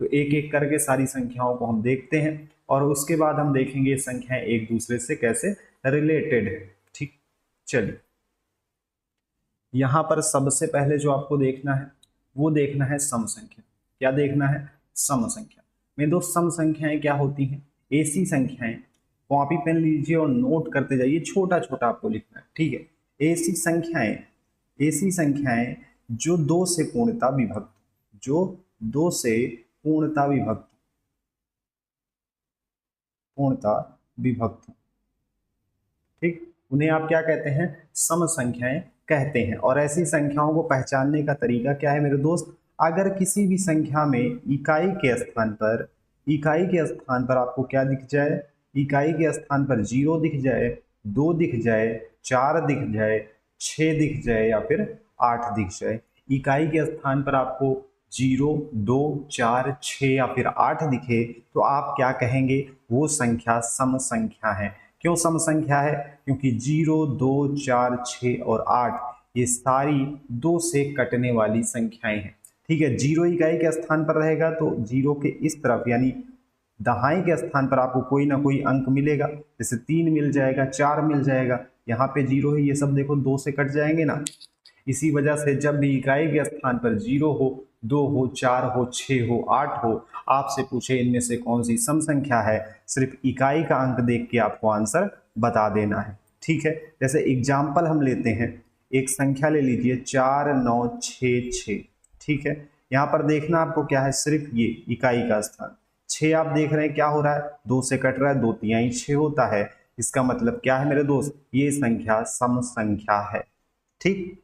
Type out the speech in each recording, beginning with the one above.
तो एक एक करके सारी संख्याओं को हम देखते हैं और उसके बाद हम देखेंगे ये संख्याएं एक दूसरे से कैसे रिलेटेड है। ठीक, चलिए यहां पर सबसे पहले जो आपको देखना है वो देखना है सम संख्या। क्या देखना है? सम संख्या। मेरे दोस्त सम संख्याएं क्या होती हैं? ऐसी संख्याएं, कॉपी पेन लीजिए और नोट करते जाइए, छोटा छोटा आपको लिखना है, ठीक है। ऐसी संख्याएं जो दो से पूर्णता विभक्त, जो दो से पूर्णता विभक्त, पूर्णता विभक्त, ठीक, उन्हें आप क्या कहते हैं? सम संख्याएं कहते हैं। और ऐसी संख्याओं को पहचानने का तरीका क्या है मेरे दोस्त? अगर किसी भी संख्या में इकाई के स्थान पर आपको क्या दिख जाए? इकाई के स्थान पर 0 दिख जाए, 2 दिख जाए, 4 दिख जाए, 6 दिख जाए या फिर 8 दिख जाए। इकाई के स्थान पर आपको 0, 2, 4, 6 या फिर 8 दिखे तो आप क्या कहेंगे? वो संख्या सम संख्या है। क्यों सम संख्या है? क्योंकि 0, 2, 4, 6 और 8 ये सारी 2 से कटने वाली संख्याएं हैं। ठीक है, 0 इकाई के स्थान पर रहेगा तो 0 के इस तरफ यानी दहाई के स्थान पर आपको कोई ना कोई अंक मिलेगा, जैसे 3 मिल जाएगा, 4 मिल जाएगा। यहाँ पे 0 है, ये सब देखो 2 से कट जाएंगे ना। इसी वजह से जब भी इकाई के स्थान पर 0 हो, 2 हो, 4 हो, 6 हो, 8 हो, आपसे पूछे इनमें से कौन सी सम संख्या है, सिर्फ इकाई का अंक देख के आपको आंसर बता देना है। ठीक है, जैसे एग्जाम्पल हम लेते हैं, एक संख्या ले लीजिए 4, 9, 6, 6। ठीक है, यहाँ पर देखना आपको क्या है? सिर्फ ये इकाई का स्थान 6 आप देख रहे हैं क्या हो रहा है? 2 से कट रहा है, 2 तिहाई 6 होता है। इसका मतलब क्या है मेरे दोस्त? ये संख्या सम संख्या है। ठीक,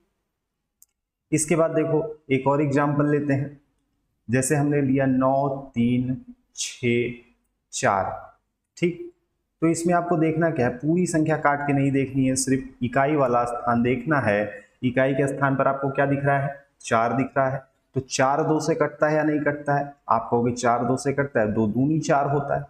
इसके बाद देखो एक और एग्जाम्पल लेते हैं, जैसे हमने लिया 9, 3, 6, 4। ठीक, तो इसमें आपको देखना क्या है? पूरी संख्या काट के नहीं देखनी है, सिर्फ इकाई वाला स्थान देखना है। इकाई के स्थान पर आपको क्या दिख रहा है? 4 दिख रहा है। तो 4 2 से कटता है या नहीं कटता है? आप कहोगे 4 2 से कटता है, 2 दूनी 4 होता है।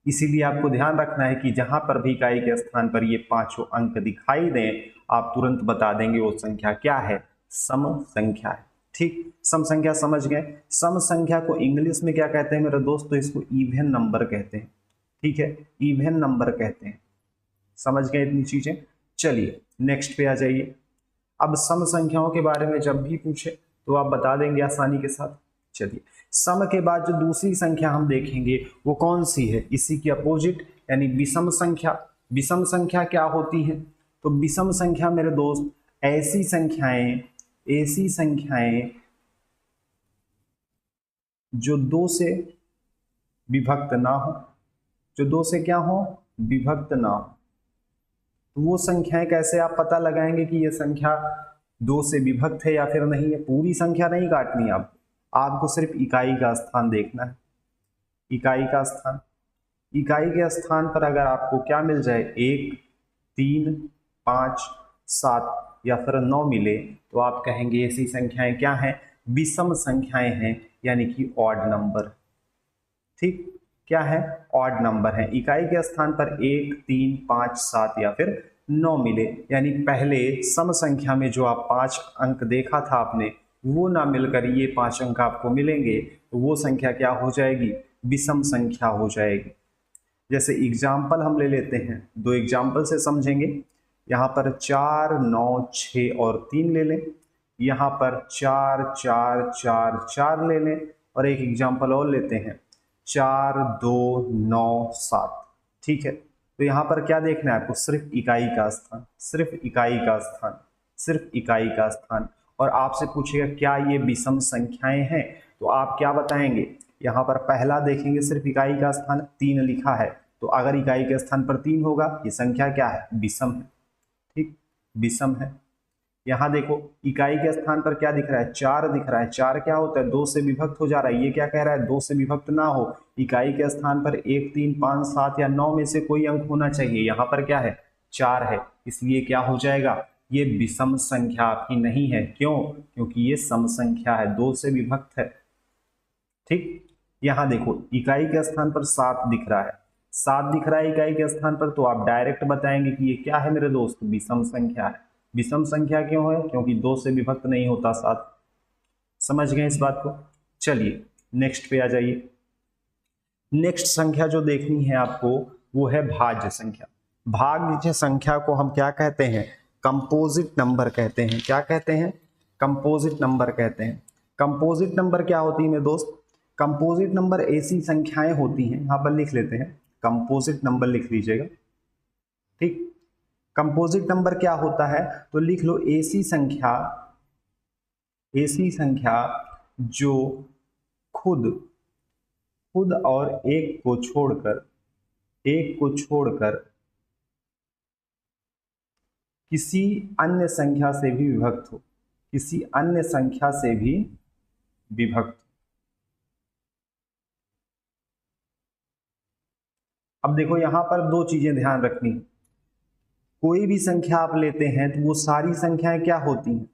इसीलिए आपको ध्यान रखना है कि जहां पर भी इकाई के स्थान पर ये पांचों अंक दिखाई दें, आप तुरंत बता देंगे वो संख्या क्या है? सम संख्या है। ठीक, सम संख्या समझ गए। सम संख्या को इंग्लिश में क्या कहते हैं मेरे दोस्त? तो इसको इवन नंबर कहते हैं। ठीक है, इवन नंबर कहते हैं। समझ गए इतनी चीजें? चलिए नेक्स्ट पे आ जाइए। अब सम संख्याओं के बारे में जब भी पूछे तो आप बता देंगे आसानी के साथ। चलिए, सम के बाद जो दूसरी संख्या हम देखेंगे वो कौन सी है? इसी की अपोजिट यानी विषम संख्या। विषम संख्या क्या होती है? तो विषम संख्या मेरे दोस्त ऐसी संख्याएं जो 2 से विभक्त ना हो, जो 2 से क्या हो? विभक्त ना हो। तो वो संख्याएं कैसे आप पता लगाएंगे कि ये संख्या 2 से विभक्त है या फिर नहीं है? पूरी संख्या नहीं काटनी है आपको सिर्फ इकाई का स्थान देखना है। इकाई का स्थान, इकाई के स्थान पर अगर आपको क्या मिल जाए? 1, 3, 5, 7 या फिर 9 मिले तो आप कहेंगे ऐसी संख्याएं क्या हैं? विषम संख्याएं हैं, यानी कि ऑड नंबर। ठीक, क्या है? ऑड नंबर है। इकाई के स्थान पर 1, 3, 5, 7 या फिर 9 मिले, यानी पहले सम संख्या में जो आप 5 अंक देखा था आपने, वो ना मिलकर ये 5 अंक आपको मिलेंगे तो वो संख्या क्या हो जाएगी? विषम संख्या हो जाएगी। जैसे एग्जाम्पल हम ले लेते हैं, 2 एग्जाम्पल से समझेंगे। यहाँ पर 4, 9, 6 और 3 ले लें, यहाँ पर 4, 4, 4, 4 ले लें और एक एग्जाम्पल और लेते हैं 4, 2, 9, 7। ठीक है, तो यहाँ पर क्या देखना है आपको? सिर्फ इकाई का स्थान, सिर्फ इकाई का स्थान, सिर्फ इकाई का स्थान। और आपसे पूछेगा क्या ये विषम संख्याएं हैं, तो आप क्या बताएंगे? यहाँ पर पहला देखेंगे सिर्फ इकाई का स्थान 3 लिखा है, तो अगर इकाई के स्थान पर 3 होगा ये संख्या क्या है? विषम है। ठीक, विषम है। यहाँ देखो इकाई के स्थान पर क्या दिख रहा है? 4 दिख रहा है। 4 क्या होता है? 2 से विभक्त हो जा रहा है। ये क्या कह रहा है? 2 से विभक्त ना हो, इकाई के स्थान पर 1, 3, 5, 7 या 9 में से कोई अंक होना चाहिए। यहाँ पर क्या है? 4 है, इसलिए क्या हो जाएगा? ये विषम संख्या आपकी नहीं है। क्यों? क्योंकि ये सम संख्या है, 2 से विभक्त है। ठीक, यहाँ देखो इकाई के स्थान पर 7 दिख रहा है, 7 दिख रहा है इकाई के स्थान पर, तो आप डायरेक्ट बताएंगे कि ये क्या है मेरे दोस्त? विषम संख्या है। विषम संख्या क्यों है? क्योंकि 2 से विभक्त नहीं होता 7। समझ गए इस बात को? चलिए नेक्स्ट पे आ जाइए। नेक्स्ट संख्या जो देखनी है आपको वो है भाज्य संख्या। भाज्य संख्या को हम क्या कहते हैं? कंपोजिट नंबर कहते हैं। क्या कहते हैं? कंपोजिट नंबर कहते हैं। कंपोजिट नंबर क्या होती है मेरे दोस्त? कंपोजिट नंबर ऐसी संख्याएं होती हैं, यहां पर लिख लेते हैं, कंपोजिट नंबर लिख लीजिएगा, ठीक। कंपोजिट नंबर क्या होता है तो लिख लो, ऐसी संख्या जो खुद और एक को छोड़कर किसी अन्य संख्या से भी विभक्त हो, किसी अन्य संख्या से भी विभक्त। अब देखो यहां पर दो चीजें ध्यान रखनी। कोई भी संख्या आप लेते हैं तो वो सारी संख्याएं क्या होती हैं?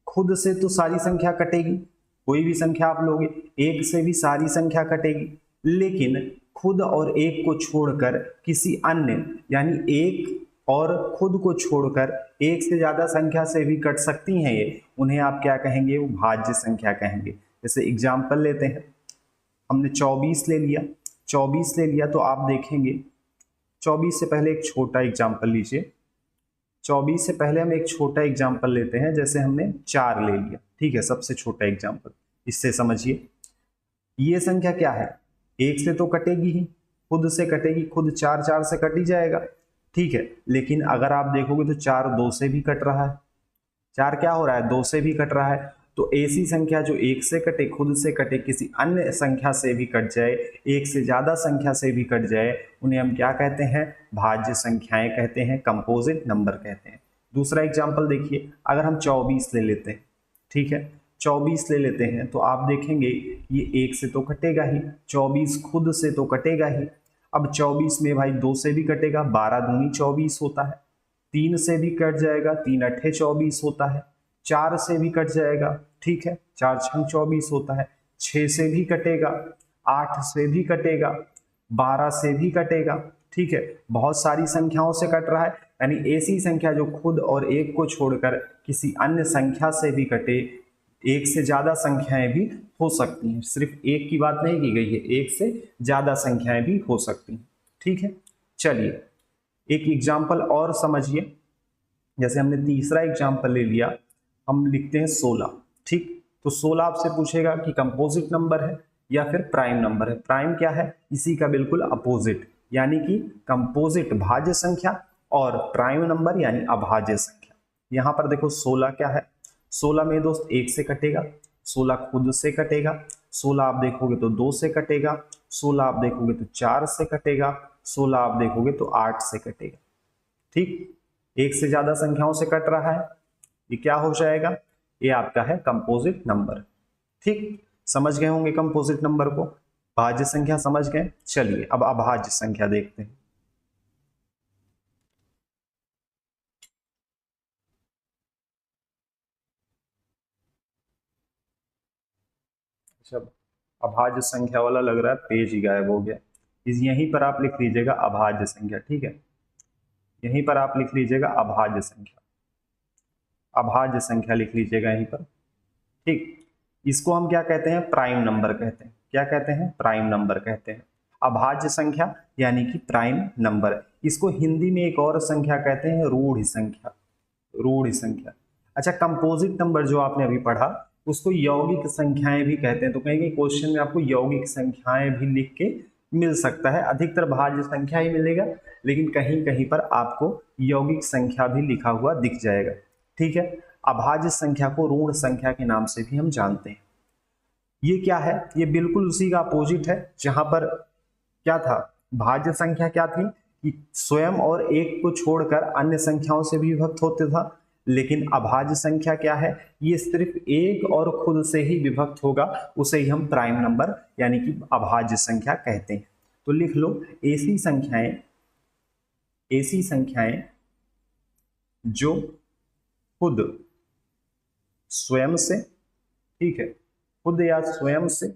खुद से तो सारी संख्या कटेगी। कोई भी संख्या आप लोगे, एक से भी सारी संख्या कटेगी, लेकिन खुद और एक को छोड़कर किसी अन्य, यानी एक और खुद को छोड़कर एक से ज्यादा संख्या से भी कट सकती हैं ये, उन्हें आप क्या कहेंगे? वो भाज्य संख्या कहेंगे। जैसे एग्जाम्पल लेते हैं, हमने 24 ले लिया, 24 ले लिया तो आप देखेंगे 24 से पहले एक छोटा एग्जाम्पल लीजिए। 24 से पहले हम एक छोटा एग्जाम्पल लेते हैं, जैसे हमने 4 ले लिया, ठीक है, सबसे छोटा एग्जाम्पल। इससे समझिए ये संख्या क्या है? एक से तो कटेगी ही, खुद से कटेगी, खुद 4 4 से कट ही जाएगा, ठीक है। लेकिन अगर आप देखोगे तो 4 2 से भी कट रहा है, 4 क्या हो रहा है? 2 से भी कट रहा है। तो ऐसी संख्या जो एक से कटे, खुद से कटे, किसी अन्य संख्या से भी कट जाए, एक से ज्यादा संख्या से भी कट जाए, उन्हें हम क्या कहते हैं? भाज्य संख्याएं कहते हैं, कंपोजिट नंबर कहते हैं। दूसरा एग्जाम्पल देखिए, अगर हम 24 ले लेते हैं, ठीक है, 24 ले लेते हैं तो आप देखेंगे ये एक से तो कटेगा ही, 24 खुद से तो कटेगा ही। अब 24 में भाई 2 से भी कटेगा, 12 दूनी 24 होता है, 3 से भी कट जाएगा, 3 अट्ठे 24 होता है, 4 से भी कट जाएगा, ठीक है, 4 छंग 24 होता है, 6 से भी कटेगा, 8 से भी कटेगा, 12 से भी कटेगा, ठीक है, बहुत सारी संख्याओं से कट रहा है। यानी ऐसी संख्या जो खुद और एक को छोड़कर किसी अन्य संख्या से भी कटे, एक से ज्यादा संख्याएं भी हो सकती हैं, सिर्फ एक की बात नहीं की गई है, एक से ज्यादा संख्याएं भी हो सकती हैं, ठीक है। चलिए एक एग्जाम्पल और समझिए, जैसे हमने तीसरा एग्जाम्पल ले लिया, हम लिखते हैं 16, ठीक। तो 16 आपसे पूछेगा कि कंपोजिट नंबर है या फिर प्राइम नंबर है। प्राइम क्या है? इसी का बिल्कुल अपोजिट, यानी कि कंपोजिट भाज्य संख्या और प्राइम नंबर यानी अभाज्य संख्या। यहां पर देखो 16 क्या है? 16 में दोस्त एक से कटेगा, 16 खुद से कटेगा, 16 आप देखोगे तो 2 से कटेगा, 16 आप देखोगे तो 4 से कटेगा, 16 आप देखोगे तो 8 से कटेगा, ठीक। एक से ज्यादा संख्याओं से कट रहा है, ये क्या हो जाएगा? ये आपका है कंपोजिट नंबर, ठीक। समझ गए होंगे कंपोजिट नंबर को, भाज्य संख्या समझ गए। चलिए अब अभाज्य संख्या देखते हैं। अच्छा, अभाज्य संख्या वाला लग रहा है पेज ही गायब हो गया, इस यहीं पर आप लिख लीजिएगा अभाज्य संख्या, ठीक है, यहीं पर आप लिख लीजिएगा अभाज्य संख्या, अभाज्य संख्या लिख लीजिएगा यहीं पर, ठीक। इसको हम क्या कहते हैं? प्राइम नंबर कहते हैं। क्या कहते हैं? प्राइम नंबर कहते हैं। अभाज्य संख्या यानी कि प्राइम नंबर। इसको हिंदी में एक और संख्या कहते हैं, रूढ़ संख्या, रूढ़ संख्या। अच्छा, कंपोजिट नंबर जो आपने अभी पढ़ा उसको यौगिक संख्याएं भी कहते हैं। तो कहीं क्वेश्चन में आपको यौगिक संख्याएं भी लिख के मिल सकता है, अधिकतर भाज्य संख्या ही मिलेगा, लेकिन कहीं कहीं पर आपको यौगिक संख्या भी लिखा हुआ दिख जाएगा, ठीक है। अभाज्य संख्या को ऋण संख्या के नाम से भी हम जानते हैं। ये क्या है? ये बिल्कुल उसी का अपोजिट है, जहां पर क्या था? भाज्य संख्या क्या थी कि स्वयं और एक को छोड़कर अन्य संख्याओं से भी विभक्त होते था, लेकिन अभाज्य संख्या क्या है? ये सिर्फ एक और खुद से ही विभक्त होगा, उसे ही हम प्राइम नंबर यानी कि अभाज्य संख्या कहते हैं। तो लिख लो, ऐसी संख्याएं जो खुद स्वयं से, ठीक है, खुद या स्वयं से,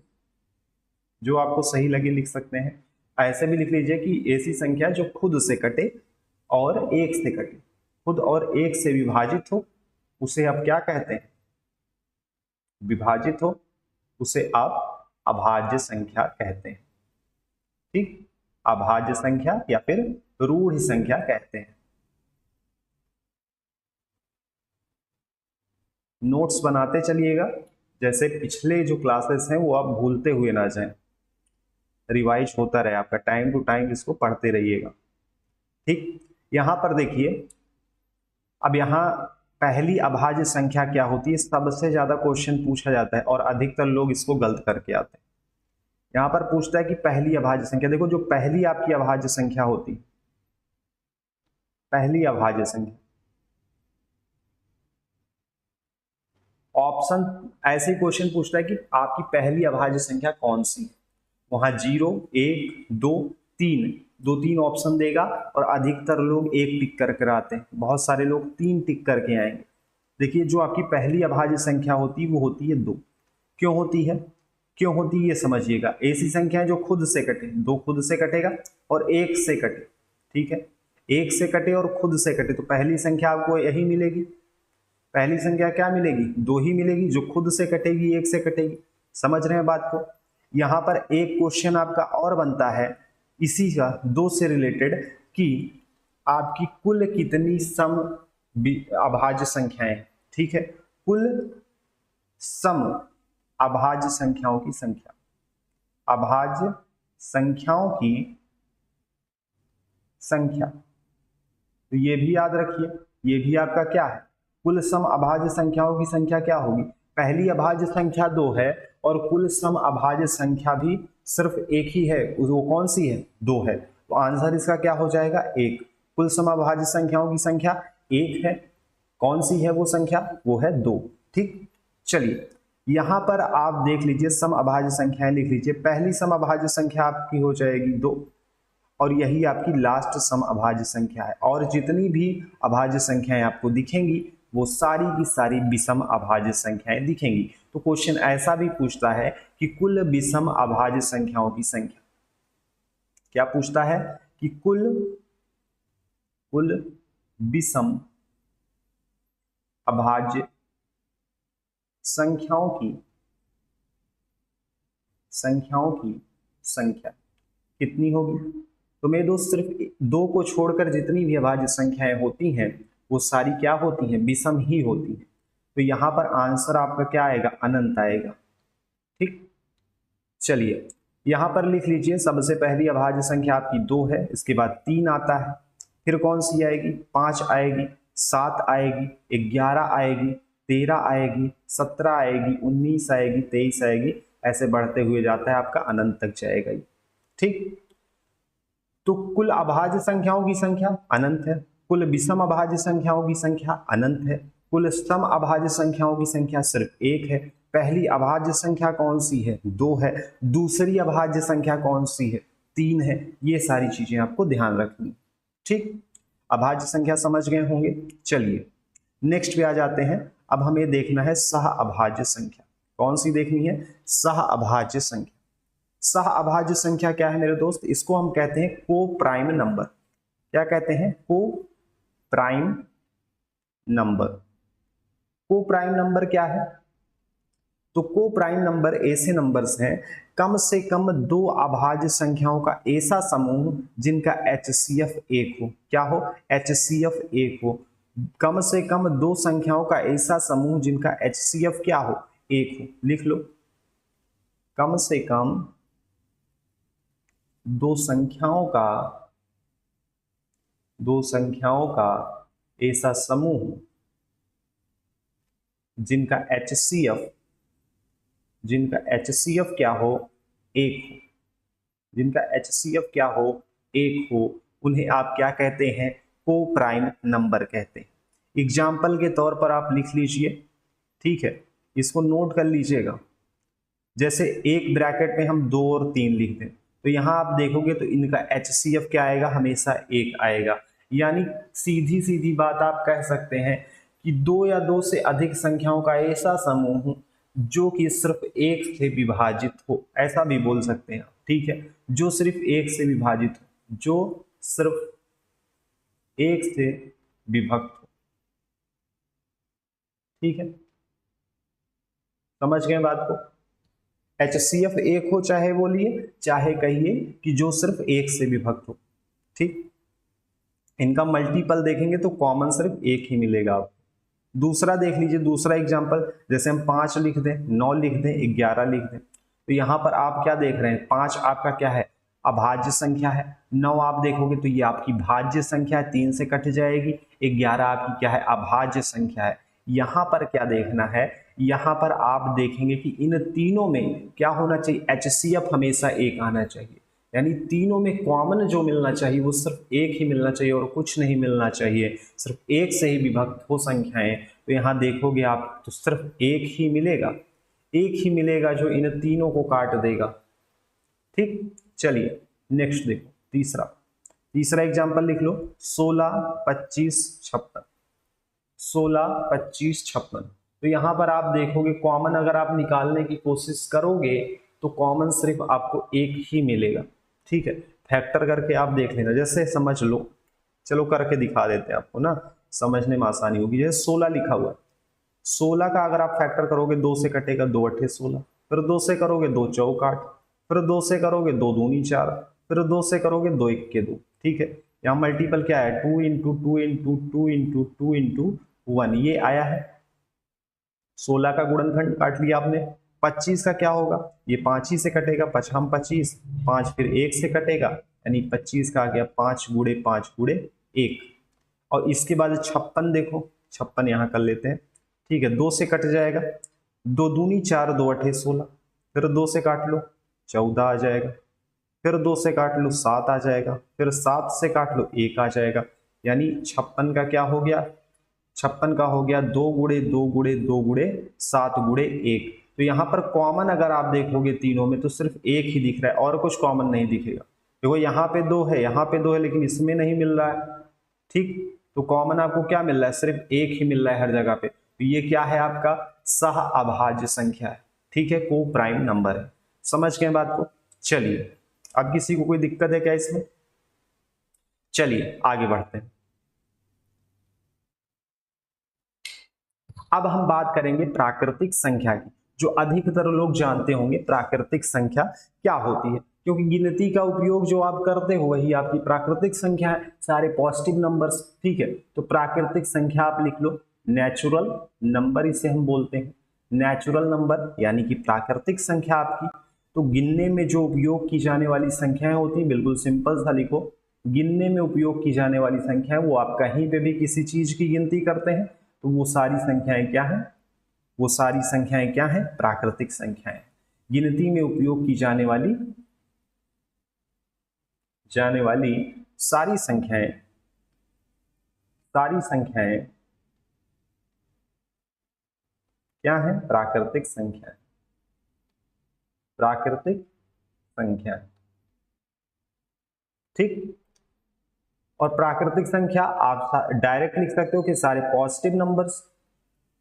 जो आपको सही लगे लिख सकते हैं। ऐसे भी लिख लीजिए कि ऐसी संख्या जो खुद से कटे और एक से कटे, खुद और एक से विभाजित हो, उसे आप क्या कहते हैं? विभाजित हो, उसे आप अभाज्य संख्या कहते हैं। ठीक, अभाज्य संख्या या फिर रूढ़ संख्या कहते हैं। नोट्स बनाते चलिएगा, जैसे पिछले जो क्लासेस हैं वो आप भूलते हुए ना जाएं, रिवाइज होता रहे आपका, टाइम टू टाइम इसको पढ़ते रहिएगा। ठीक, यहां पर देखिए, अब यहां पहली अभाज्य संख्या क्या होती है, सबसे ज्यादा क्वेश्चन पूछा जाता है और अधिकतर लोग इसको गलत करके आते हैं। यहां पर पूछता है कि पहली अभाज्य संख्या, देखो जो पहली आपकी अभाज्य संख्या होती, पहली अभाज्य संख्या, ऑप्शन ऐसे क्वेश्चन पूछता है कि आपकी पहली अभाज्य संख्या कौन सी है, वहां 0, 1, 2, 3, दो तीन ऑप्शन देगा और अधिकतर लोग एक टिक कर कर आते हैं, बहुत सारे लोग 3 टिक करके आएंगे। देखिए जो आपकी पहली अभाज्य संख्या होती है वो होती है 2। क्यों होती है, क्यों होती है ये समझिएगा। ऐसी संख्या है जो खुद से कटे, 2 खुद से कटेगा और 1 से कटे, ठीक है, 1 से कटे और खुद से कटे, तो पहली संख्या आपको यही मिलेगी। पहली संख्या क्या मिलेगी, 2 ही मिलेगी, जो खुद से कटेगी 1 से कटेगी। समझ रहे हैं बात को। यहां पर एक क्वेश्चन आपका और बनता है इसी का 2 से रिलेटेड, कि आपकी कुल कितनी सम अभाज्य संख्याएं, ठीक है, कुल सम अभाज्य संख्याओं की संख्या, अभाज्य संख्याओं की संख्या, तो ये भी याद रखिए, ये भी आपका क्या है, कुल सम अभाज्य संख्याओं की संख्या क्या होगी। पहली अभाज्य संख्या 2 है और कुल सम अभाज्य संख्या भी सिर्फ एक ही है, वो कौन सी है, 2 है, तो आंसर इसका क्या हो जाएगा 1। कुल सम अभाज्य संख्याओं की संख्या 1 है, कौन सी है वो संख्या, वो है 2। ठीक, चलिए यहां पर आप देख लीजिए सम अभाज्य संख्याएं लिख लीजिए। पहली सम अभाज्य संख्या आपकी हो जाएगी 2 और यही आपकी लास्ट सम अभाज्य संख्या है, और जितनी भी अभाज्य संख्याएं आपको दिखेंगी वो सारी की सारी विषम अभाज्य संख्याएं दिखेंगी। तो क्वेश्चन ऐसा भी पूछता है कि कुल विषम अभाज्य संख्याओं की संख्या, क्या पूछता है कि कुल विषम अभाज्य संख्याओं की संख्या कितनी होगी। तो मेरे दोस्त सिर्फ 2 को छोड़कर जितनी भी अभाज्य संख्याएं होती हैं वो सारी क्या होती हैं, विषम ही होती हैं। तो यहां पर आंसर आपका क्या आएगा, अनंत आएगा। ठीक, चलिए यहां पर लिख लीजिए, सबसे पहली अभाज्य संख्या आपकी 2 है, इसके बाद 3 आता है, फिर कौन सी आएगी, 5 आएगी, 7 आएगी, 11 आएगी, 13 आएगी, 17 आएगी, 19 आएगी, 23 आएगी, ऐसे बढ़ते हुए जाता है, आपका अनंत तक जाएगा। ठीक, तो कुल अभाज्य संख्याओं की संख्या अनंत है, कुल विषम अभाज्य संख्याओं की संख्या अनंत है, कुल सम अभाज्य संख्याओं की संख्या सिर्फ 1 है। पहली अभाज्य संख्या कौन सी है, 2 है, दूसरी अभाज्य संख्या कौन सी है, 3 है। ये सारी चीजें आपको ध्यान रखनी। ठीक, अभाज्य संख्या समझ गए होंगे। चलिए नेक्स्ट पे आ जाते हैं। अब हमें देखना है सह अभाज्य संख्या। कौन सी देखनी है, सह अभाज्य संख्या। सह अभाज्य संख्या क्या है मेरे दोस्त, इसको हम कहते हैं को प्राइम नंबर। क्या कहते हैं, को प्राइम नंबर। को प्राइम नंबर क्या है, तो को प्राइम नंबर ऐसे नंबर्स हैं कम से कम 2 अभाज्य संख्याओं का ऐसा समूह जिनका HCF 1 हो। क्या हो, HCF 1 हो। कम से कम 2 संख्याओं का ऐसा समूह जिनका HCF क्या हो, 1 हो। लिख लो, कम से कम 2 संख्याओं का ऐसा समूह जिनका HCF क्या हो, 1 हो। जिनका HCF क्या हो, 1 हो, उन्हें आप क्या कहते हैं, को प्राइम नंबर कहते हैं। एग्जाम्पल के तौर पर आप लिख लीजिए, ठीक है, इसको नोट कर लीजिएगा। जैसे एक ब्रैकेट में हम 2 और 3 लिख दें, तो यहां आप देखोगे तो इनका HCF क्या आएगा, हमेशा 1 आएगा। यानी सीधी सीधी बात आप कह सकते हैं कि 2 या 2 से अधिक संख्याओं का ऐसा समूह जो कि सिर्फ 1 से विभाजित हो, ऐसा भी बोल सकते हैं। ठीक है, जो सिर्फ 1 से विभाजित हो, जो सिर्फ 1 से विभक्त हो। ठीक है, समझ गए बात को। HCF एक हो चाहे बोलिए, चाहे कहिए कि जो सिर्फ एक से विभक्त हो, ठीक। इनका मल्टीपल देखेंगे तो कॉमन सिर्फ एक ही मिलेगा आपको। दूसरा देख लीजिए, दूसरा एग्जांपल, जैसे हम 5 लिख दें, 9 लिख दें, 11 लिख दें, तो यहां पर आप क्या देख रहे हैं, 5 आपका क्या है, अभाज्य संख्या है। 9 आप देखोगे तो ये आपकी भाज्य संख्या है, 3 से कट जाएगी। 11 आपकी क्या है, अभाज्य संख्या है। यहां पर क्या देखना है, यहां पर आप देखेंगे कि इन तीनों में क्या होना चाहिए, HCF हमेशा एक आना चाहिए, यानी तीनों में कॉमन जो मिलना चाहिए वो सिर्फ एक ही मिलना चाहिए और कुछ नहीं मिलना चाहिए, सिर्फ एक से ही विभक्त हो संख्याएं। तो यहां देखोगे आप तो सिर्फ एक ही मिलेगा, एक ही मिलेगा जो इन तीनों को काट देगा, ठीक। चलिए नेक्स्ट देखो, तीसरा एग्जांपल लिख लो, 16, 25, 56। 16, 25, 56। तो यहां पर आप देखोगे कॉमन अगर आप निकालने की कोशिश करोगे तो कॉमन सिर्फ आपको एक ही मिलेगा, ठीक है। फैक्टर करके आप देख लेना, जैसे समझ लो, चलो करके दिखा देते हैं आपको ना, समझने में आसानी होगी। जैसे 16 लिखा हुआ है, 16 का अगर आप फैक्टर करोगे 2 से कटेगा, 2 अठे 16, फिर 2 से करोगे 2 चौक 8, फिर 2 से करोगे 2 दूनी 4, फिर 2 से करोगे 2 इक्के 2, ठीक है। यहाँ मल्टीपल क्या है, 2 इंटू 2 इंटू 2 इंटू 2 इंटू 1, ये आया है। 16 का गुणनखंड काट लिया आपने। 25 का क्या होगा, ये 5 ही से कटेगा, 5 हम 25, 5 फिर 1 से कटेगा, यानी 25 का आ गया 5 गुड़े 5 गुड़े 1। और इसके बाद 56 देखो, 56 यहाँ कर लेते हैं, ठीक है। 2 से कट जाएगा, 2 दूनी 4, 2 अठे 16, फिर 2 से काट लो 14 आ जाएगा, फिर 2 से काट लो 7 आ जाएगा, फिर 7 से काट लो 1 आ जाएगा, यानी 56 का क्या हो गया, 56 का हो गया 2 गुड़े 2 गुड़े 2 गुड़े 7 गुड़े 1। तो यहाँ पर कॉमन अगर आप देखोगे तीनों में तो सिर्फ एक ही दिख रहा है और कुछ कॉमन नहीं दिखेगा। देखो यहाँ पे 2 है, यहाँ पे 2 है, लेकिन इसमें नहीं मिल रहा है, ठीक। तो कॉमन आपको क्या मिल रहा है, सिर्फ एक ही मिल रहा है हर जगह पे। तो ये क्या है, आपका सह अभाज्य संख्या है, ठीक है, को प्राइम नंबर है। समझ गए बात को। चलिए अब किसी को कोई दिक्कत है क्या इसमें, चलिए आगे बढ़ते हैं। अब हम बात करेंगे प्राकृतिक संख्या की, जो अधिकतर लोग जानते होंगे प्राकृतिक संख्या क्या होती है, क्योंकि गिनती का उपयोग जो आप करते हो वही आपकी प्राकृतिक संख्या है, सारे पॉजिटिव नंबर्स, ठीक है। तो प्राकृतिक संख्या आप लिख लो, नेचुरल नंबर इसे हम बोलते हैं, नेचुरल नंबर यानी कि प्राकृतिक संख्या आपकी। तो गिनने में जो उपयोग की जाने वाली संख्याएं होती हैं, बिल्कुल सिंपल सा लिखो, गिनने में उपयोग की जाने वाली संख्याएं, वो आप कहीं पे भी किसी चीज की गिनती करते हैं तो वो सारी संख्याएं क्या हैं, वो सारी संख्याएं क्या हैं, प्राकृतिक संख्याएं। गिनती में उपयोग की जाने वाली सारी संख्याएं क्या है, प्राकृतिक संख्याएं, प्राकृतिक संख्याएं, ठीक। और प्राकृतिक संख्या आप डायरेक्ट लिख सकते हो कि सारे पॉजिटिव नंबर्स,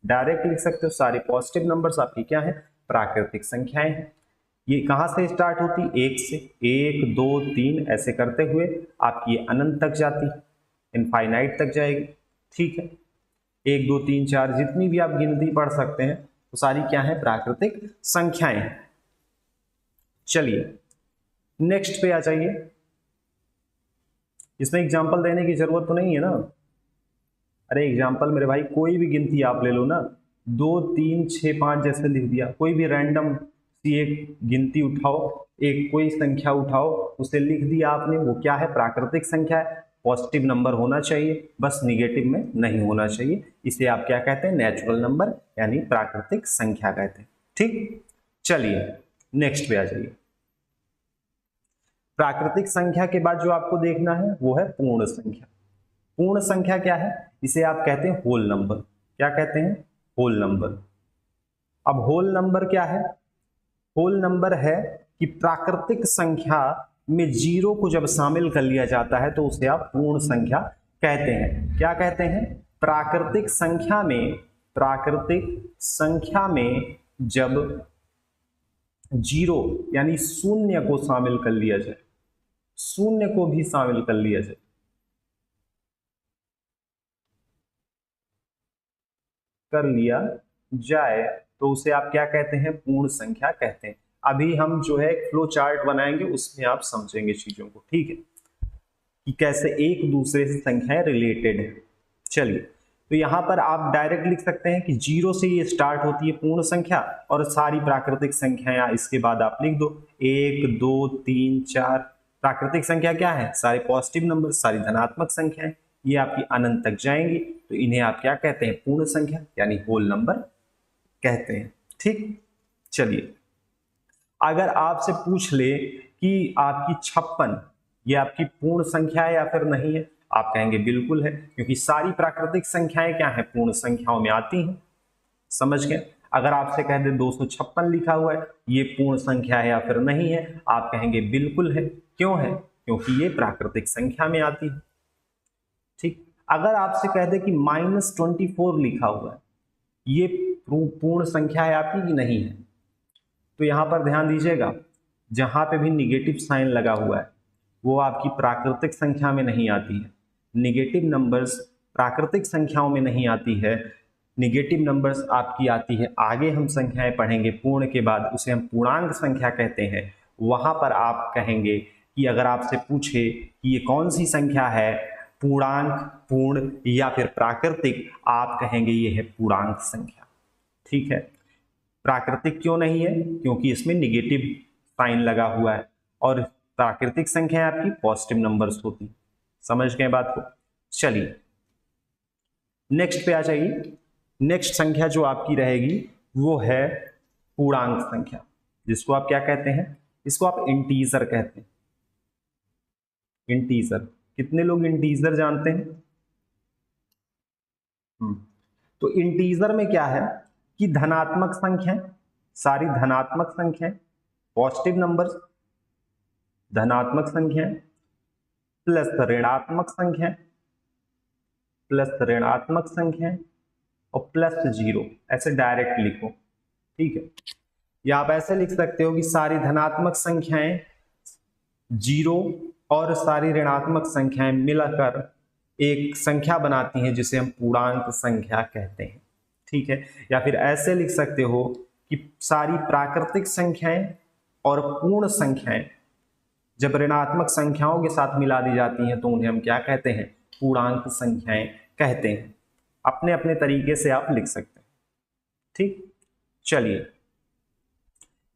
डायरेक्ट लिख सकते हो सारे पॉजिटिव नंबर्स आपकी क्या है, प्राकृतिक संख्याएं हैं। ये कहां से स्टार्ट होती, 1 से, 1 2 3 ऐसे करते हुए आपकी अनंत तक जाती, इनफाइनाइट तक जाएगी, ठीक है। 1 2 3 4 जितनी भी आप गिनती पढ़ सकते हैं वो सारी क्या है, प्राकृतिक संख्याएं हैं। चलिए नेक्स्ट पे आ जाइए। इसमें एग्जाम्पल देने की जरूरत तो नहीं है ना, अरे एग्जाम्पल मेरे भाई कोई भी गिनती आप ले लो ना, 2 3 6 5 जैसे लिख दिया, कोई भी रैंडम सी एक गिनती उठाओ, एक कोई संख्या उठाओ, उसे लिख दिया आपने, वो क्या है, प्राकृतिक संख्या है। पॉजिटिव नंबर होना चाहिए, बस निगेटिव में नहीं होना चाहिए, इसे आप क्या कहते हैं, नेचुरल नंबर यानी प्राकृतिक संख्या कहते हैं, ठीक। चलिए नेक्स्ट पे आ जाइए। प्राकृतिक संख्या के बाद जो आपको देखना है वो है पूर्ण संख्या। पूर्ण संख्या क्या है, इसे आप कहते हैं होल नंबर, क्या कहते हैं, होल नंबर। अब होल नंबर क्या है, होल नंबर है कि प्राकृतिक संख्या में जीरो को जब शामिल कर लिया जाता है तो उसे आप पूर्ण संख्या कहते हैं। क्या कहते हैं, प्राकृतिक संख्या में जब जीरो यानी शून्य को शामिल कर लिया जाए, शून्य को भी शामिल कर लिया जाए तो उसे आप क्या कहते हैं, पूर्ण संख्या कहते हैं। अभी हम जो है फ्लो चार्ट बनाएंगे, उसमें आप समझेंगे चीजों को, ठीक है, कि कैसे एक दूसरे से संख्याएं रिलेटेड है। चलिए, तो यहां पर आप डायरेक्ट लिख सकते हैं कि 0 से ये स्टार्ट होती है पूर्ण संख्या, और सारी प्राकृतिक संख्याएं इसके बाद आप लिख दो 1 2 3 4। प्राकृतिक संख्या क्या है? सारे पॉजिटिव नंबर, सारी धनात्मक संख्याएं, ये आपकी अनंत तक जाएंगी, तो इन्हें आप क्या कहते हैं? पूर्ण संख्या यानी होल नंबर कहते हैं। ठीक, चलिए, अगर आपसे पूछ ले कि आपकी 56 ये आपकी पूर्ण संख्या है या फिर नहीं है, आप कहेंगे बिल्कुल है, क्योंकि सारी प्राकृतिक संख्याएं क्या है? पूर्ण संख्याओं में आती हैं। समझ गए? अगर आपसे कह दे 256 लिखा हुआ है, ये पूर्ण संख्या है या फिर नहीं है, आप कहेंगे बिल्कुल है। क्यों है? क्योंकि ये प्राकृतिक संख्या में आती है। ठीक, अगर आपसे कह दे कि -24 लिखा हुआ है, ये पूर्ण संख्या है आपकी कि नहीं है, तो यहां पर ध्यान दीजिएगा, जहां पे भी निगेटिव साइन लगा हुआ है वो आपकी प्राकृतिक संख्या में नहीं आती है। निगेटिव नंबर्स प्राकृतिक संख्याओं में नहीं आती है। निगेटिव नंबर्स आपकी आती है, आगे हम संख्याएं पढ़ेंगे पूर्ण के बाद, उसे हम पूर्णांक संख्या कहते हैं। वहां पर आप कहेंगे कि अगर आपसे पूछे कि ये कौन सी संख्या है, पूर्णांक, पूर्ण या फिर प्राकृतिक, आप कहेंगे ये है पूर्णांक संख्या। ठीक है, प्राकृतिक क्यों नहीं है? क्योंकि इसमें निगेटिव साइन लगा हुआ है, और प्राकृतिक संख्या आपकी पॉजिटिव नंबर्स होती। समझ गए बात को? चलिए नेक्स्ट पे आ जाइए। नेक्स्ट संख्या जो आपकी रहेगी वो है पूर्णांक संख्या, जिसको आप क्या कहते हैं? इसको आप इंटीजर कहते हैं। इंटीजर, कितने लोग इंटीजर जानते हैं? तो इंटीजर में क्या है कि धनात्मक संख्याएं, सारी धनात्मक संख्याएं, पॉजिटिव नंबर्स, धनात्मक संख्याएं प्लस ऋणात्मक संख्याएं, प्लस ऋणात्मक संख्याएं और प्लस 0, ऐसे डायरेक्ट लिखो। ठीक है, या आप ऐसे लिख सकते हो कि सारी धनात्मक संख्याएं 0 और सारी ऋणात्मक संख्याएं मिलाकर एक संख्या बनाती हैं, जिसे हम पूर्णांक संख्या कहते हैं। ठीक है, या फिर ऐसे लिख सकते हो कि सारी प्राकृतिक संख्याएं और पूर्ण संख्याएं जब ऋणात्मक संख्याओं के साथ मिला दी जाती हैं तो उन्हें हम क्या कहते हैं? पूर्णांक संख्याएं कहते हैं। अपने अपने तरीके से आप लिख सकते हैं। ठीक, चलिए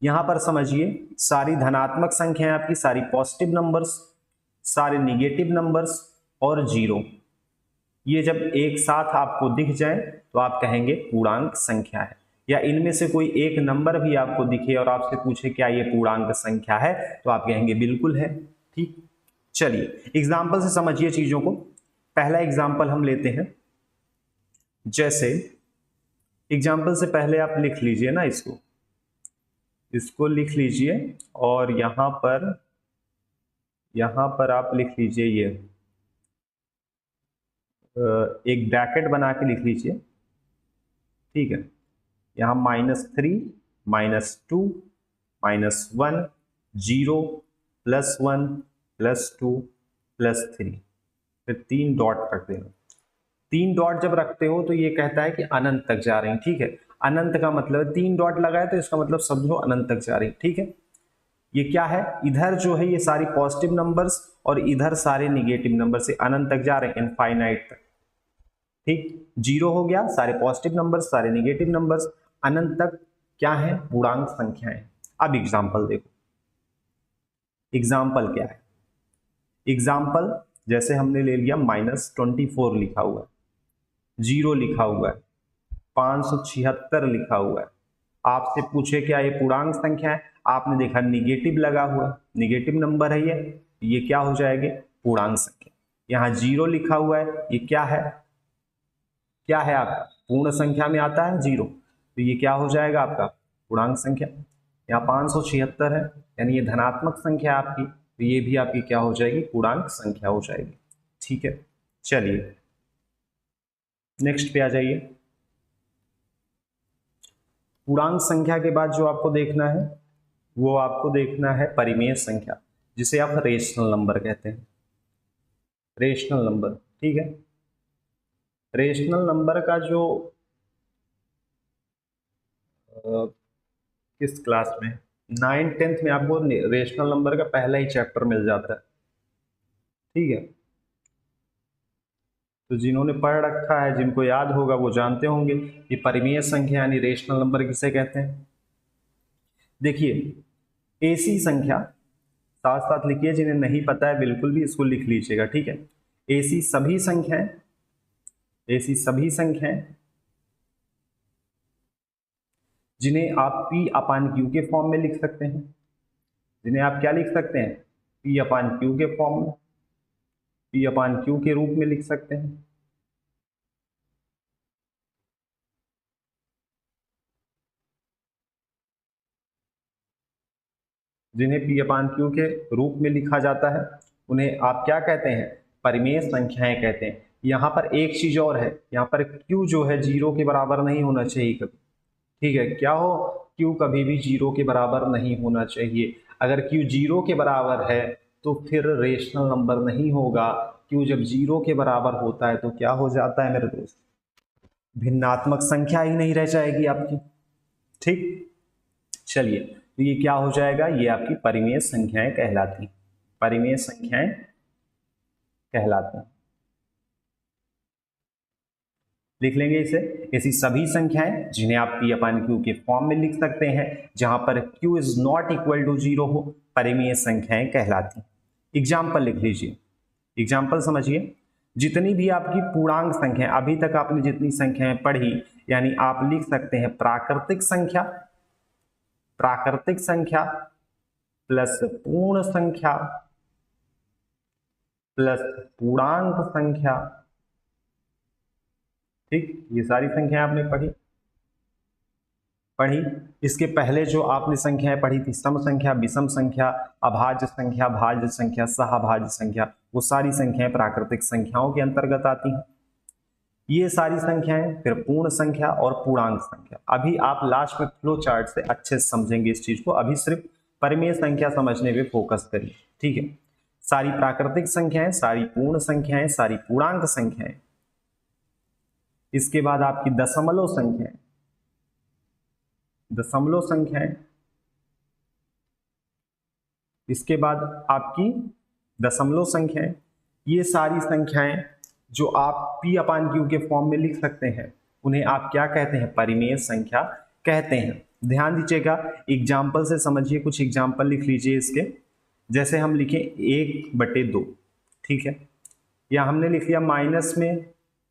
यहां पर समझिए, सारी धनात्मक संख्याएं आपकी, सारी पॉजिटिव नंबर्स, सारे निगेटिव नंबर्स और 0, ये जब एक साथ आपको दिख जाए तो आप कहेंगे पूर्णांक संख्या है। या इनमें से कोई एक नंबर भी आपको दिखे और आपसे पूछे क्या ये पूर्णांक संख्या है, तो आप कहेंगे बिल्कुल है। ठीक, चलिए एग्जाम्पल से समझिए चीजों को। पहला एग्जाम्पल हम लेते हैं, जैसे एग्जाम्पल से पहले आप लिख लीजिए ना, इसको लिख लीजिए, और यहां पर आप लिख लीजिए ये एक ब्रैकेट बना के लिख लीजिए। ठीक है, यहां -3 -2 -1 0 +1 +2 +3, फिर 3 डॉट रख देना। 3 डॉट जब रखते हो तो ये कहता है कि अनंत तक जा रही है। ठीक है, अनंत का मतलब 3 डॉट लगाए तो इसका मतलब समझो अनंत तक जा रही है। ठीक है, ये क्या है? इधर जो है ये सारी पॉजिटिव नंबर्स और इधर सारे निगेटिव नंबर से अनंत तक जा रहे हैं, इनफाइनाइट तक। ठीक, 0 हो गया, सारे पॉजिटिव नंबर्स, सारे निगेटिव नंबर्स, अनंत तक क्या है? पूर्णांक संख्याएं। अब एग्जाम्पल देखो, एग्जाम्पल क्या है? एग्जाम्पल जैसे हमने ले लिया -24 लिखा हुआ है, 0 लिखा हुआ है, 576 लिखा हुआ है। आपसे पूछे क्या ये पूर्णांक संख्या है? आपने देखा निगेटिव लगा हुआ है, निगेटिव नंबर है ये क्या हो जाएगी? पूर्णांक संख्या। यहाँ 0 लिखा हुआ है, ये क्या है? क्या है आपका? पूर्ण संख्या में आता है 0, तो ये क्या हो जाएगा आपका? पूर्णांक संख्या। यहाँ 576 है, यानी ये धनात्मक संख्या आपकी, तो ये भी आपकी क्या हो जाएगी? पूर्णांक संख्या हो जाएगी। ठीक है, चलिए नेक्स्ट पे आ जाइए। पूर्णांक संख्या के बाद जो आपको देखना है वो आपको देखना है परिमेय संख्या, जिसे आप रेशनल नंबर कहते हैं। रेशनल नंबर, ठीक है, रेशनल नंबर का जो किस क्लास में 9th 10th में आपको रेशनल नंबर का पहला ही चैप्टर मिल जाता है, ठीक है। तो जिन्होंने पढ़ रखा है, जिनको याद होगा वो जानते होंगे कि परिमेय संख्या यानी रेशनल नंबर किसे कहते हैं। देखिए ऐसी संख्या साथ साथ लिखिए, जिन्हें नहीं पता है बिल्कुल भी इसको लिख लीजिएगा, ठीक है। ऐसी सभी संख्याएं, ऐसी सभी संख्याएं जिन्हें आप P अपान Q के फॉर्म में लिख सकते हैं, जिन्हें आप क्या लिख सकते हैं, P अपान Q के फॉर्म में, P अपान Q के रूप में लिख सकते हैं। जिन्हें P अपान Q के रूप में लिखा जाता है उन्हें आप क्या कहते हैं, परिमेय संख्याएं कहते हैं। यहाँ पर एक चीज और है, यहाँ पर Q जो है 0 के बराबर नहीं होना चाहिए कभी, ठीक है। क्या हो, Q कभी भी 0 के बराबर नहीं होना चाहिए। अगर Q 0 के बराबर है तो फिर रेशनल नंबर नहीं होगा। Q जब 0 के बराबर होता है तो क्या हो जाता है मेरे दोस्त, भिन्नात्मक संख्या ही नहीं रह जाएगी आपकी, ठीक। चलिए, तो ये क्या हो जाएगा, ये आपकी परिमेय संख्याएं कहलाती, परिमेय संख्याएं कहलाती। लिख लेंगे इसे, ऐसी सभी संख्याएं जिन्हें आप P अपान Q के फॉर्म में लिख सकते हैं, जहां पर Q is not equal to 0 हो, परिमेय संख्याएं कहलाती। एग्जाम्पल लिख लीजिए, एग्जाम्पल समझिए। जितनी भी आपकी पूर्णांक संख्या, अभी तक आपने जितनी संख्याएं पढ़ी, यानी आप लिख सकते हैं प्राकृतिक संख्या, प्राकृतिक संख्या प्लस पूर्ण संख्या प्लस पूर्णांक संख्या, ठीक। ये सारी संख्याएं आपने पढ़ी। इसके पहले जो आपने संख्याएं पढ़ी थी, सम संख्या, विषम संख्या, अभाज्य संख्या, भाज्य संख्या, सहभाज्य संख्या, वो सारी संख्याएं प्राकृतिक संख्याओं के अंतर्गत आती हैं। ये सारी संख्याएं, फिर पूर्ण संख्या और पूर्णांक संख्या। अभी आप लास्ट में फ्लो चार्ट से अच्छे से समझेंगे इस चीज को, अभी सिर्फ परिमेय संख्या समझने पे फोकस करिए, ठीक है। सारी प्राकृतिक संख्याएं, सारी पूर्ण संख्याएं, सारी पूर्णांक संख्याएं, इसके बाद आपकी दशमलव संख्याएं, दशमलव संख्याएं, इसके बाद आपकी दशमलव संख्याएं, ये सारी संख्याएं जो आप P अपान Q के फॉर्म में लिख सकते हैं, उन्हें आप क्या कहते हैं, परिमेय संख्या कहते हैं। ध्यान दीजिएगा, एग्जाम्पल से समझिए, कुछ एग्जाम्पल लिख लीजिए इसके। जैसे हम लिखें 1/2, ठीक है, या हमने लिख लिया माइनस में